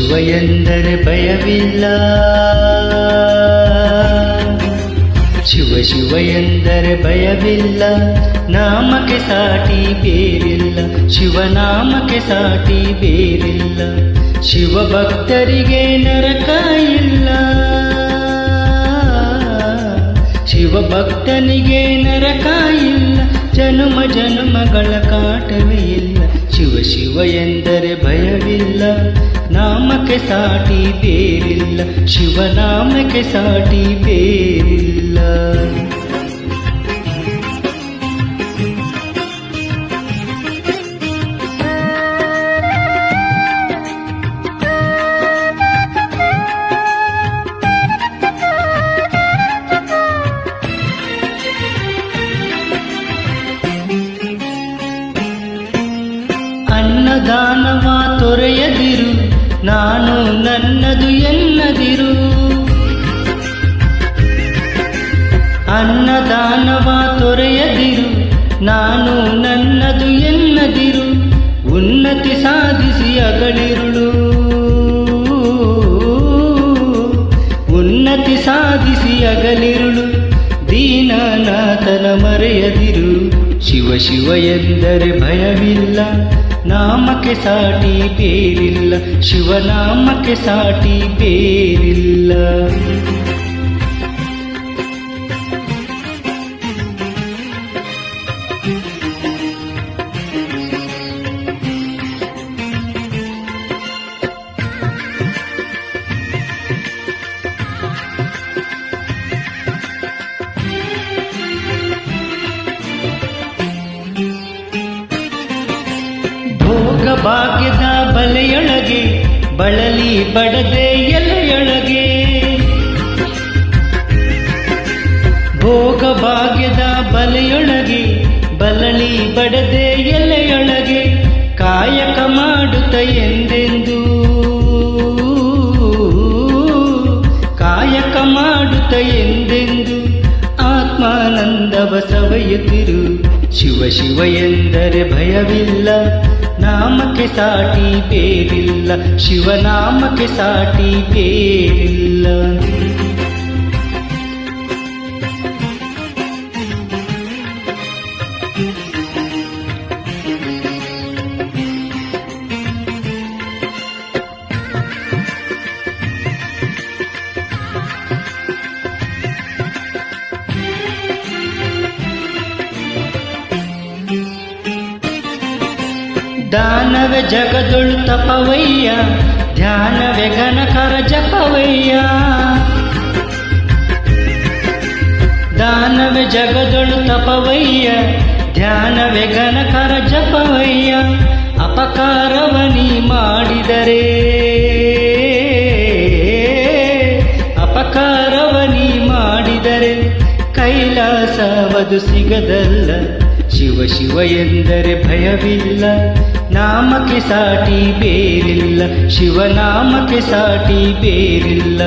ಶಿವ ಎಂದರೆ ಭಯವಿಲ್ಲ, ಶಿವ ಶಿವ ಎಂದರೆ ಭಯವಿಲ್ಲ. ನಾಮಕ್ಕೆ ಸಾಟಿ ಬೇರಿಲ್ಲ, ಶಿವನಾಮಕ್ಕೆ ಸಾಟಿ ಬೇರಿಲ್ಲ. ಶಿವ ಭಕ್ತರಿಗೆ ನರಕ ಇಲ್ಲ, ಶಿವ ಭಕ್ತನಿಗೆ ನರಕ ಇಲ್ಲ. ಜನುಮ ಜನುಮಗಳ ಕಾಟವೇ ಇಲ್ಲ. ಶಿವ ಶಿವ ಎಂದರೆ ಭಯವಿಲ್ಲ, ನಾಮಕ್ಕೆ ಸಾಟಿ ಬೇರಿಲ್ಲ, ಶಿವನಾಮಕ್ಕೆ ಸಾಟಿ ಬೇರಿಲ್ಲ. ಅನ್ನದಾನವ ತೊರೆಯದಿರು, ನಾನು ನನ್ನದು ಎನ್ನದಿರು. ಅನ್ನದಾನವ ತೊರೆಯದಿರು, ನಾನು ನನ್ನದು ಎನ್ನದಿರು. ಉನ್ನತಿ ಸಾಧಿಸಿ ಅಗಳಿರುಳು, ಉನ್ನತಿ ಸಾಧಿಸಿ ಅಗಲಿರುಳು. ದೀನನಾಥನ ಮರೆಯದಿರು. ಶಿವ ಶಿವ ಎಂದರೆ ಭಯವಿಲ್ಲ, ನಾಮಕ್ಕೆ ಸಾಟಿ ಬೇರಿಲ್ಲ, ಶಿವನಾಮಕ್ಕೆ ಸಾಟಿ ಬೇರಿಲ್ಲ. ಭೋಗ ಭಾಗ್ಯದ ಬಲೆಯೊಳಗೆ ಬಳಲಿ ಬಡದೆ ಎಲೆಯೊಳಗೆ, ಭೋಗ ಭಾಗ್ಯದ ಬಲೆಯೊಳಗೆ ಬಳಲಿ ಬಡದೆ ಎಲೆಯೊಳಗೆ. ಕಾಯಕ ಮಾಡುತ್ತ ಎಂದೆಂದು, ಕಾಯಕ ಮಾಡುತ್ತ ಎಂದೆಂದು ಆತ್ಮಾನಂದವ ಸವೆಯುತ್ತಿರು. ಶಿವ ಶಿವ ಎಂದರೆ ಭಯವಿಲ್ಲ, ನಾಮಕ್ಕೆ ಸಾಟಿ ಬೇರಿಲ್ಲ, ಶಿವನಾಮಕ್ಕೆ ಸಾಟಿ ಬೇರಿಲ್ಲ. ದಾನವೇ ಜಗದೊಳು ತಪವಯ್ಯ, ಧ್ಯಾನವೇ ಘನಕರ ಜಪವಯ್ಯ. ದಾನವೇ ಜಗದೊಳು ತಪವಯ್ಯ, ಧ್ಯಾನವೇ ಘನಕರ ಜಪವಯ್ಯ. ಅಪಕಾರವನಿ ಮಾಡಿದರೆ, ಅಪಕಾರವನಿ ಮಾಡಿದರೆ ಕೈಲಾಸವದು ಸಿಗದಲ್ಲ. ಶಿವ ಶಿವ ಎಂದರೆ ಭಯವಿಲ್ಲ, ನಾಮಕ್ಕೆ ಸಾಟಿ ಬೇರಿಲ್ಲ, ಶಿವನಾಮಕ್ಕೆ ಸಾಟಿ ಬೇರಿಲ್ಲ.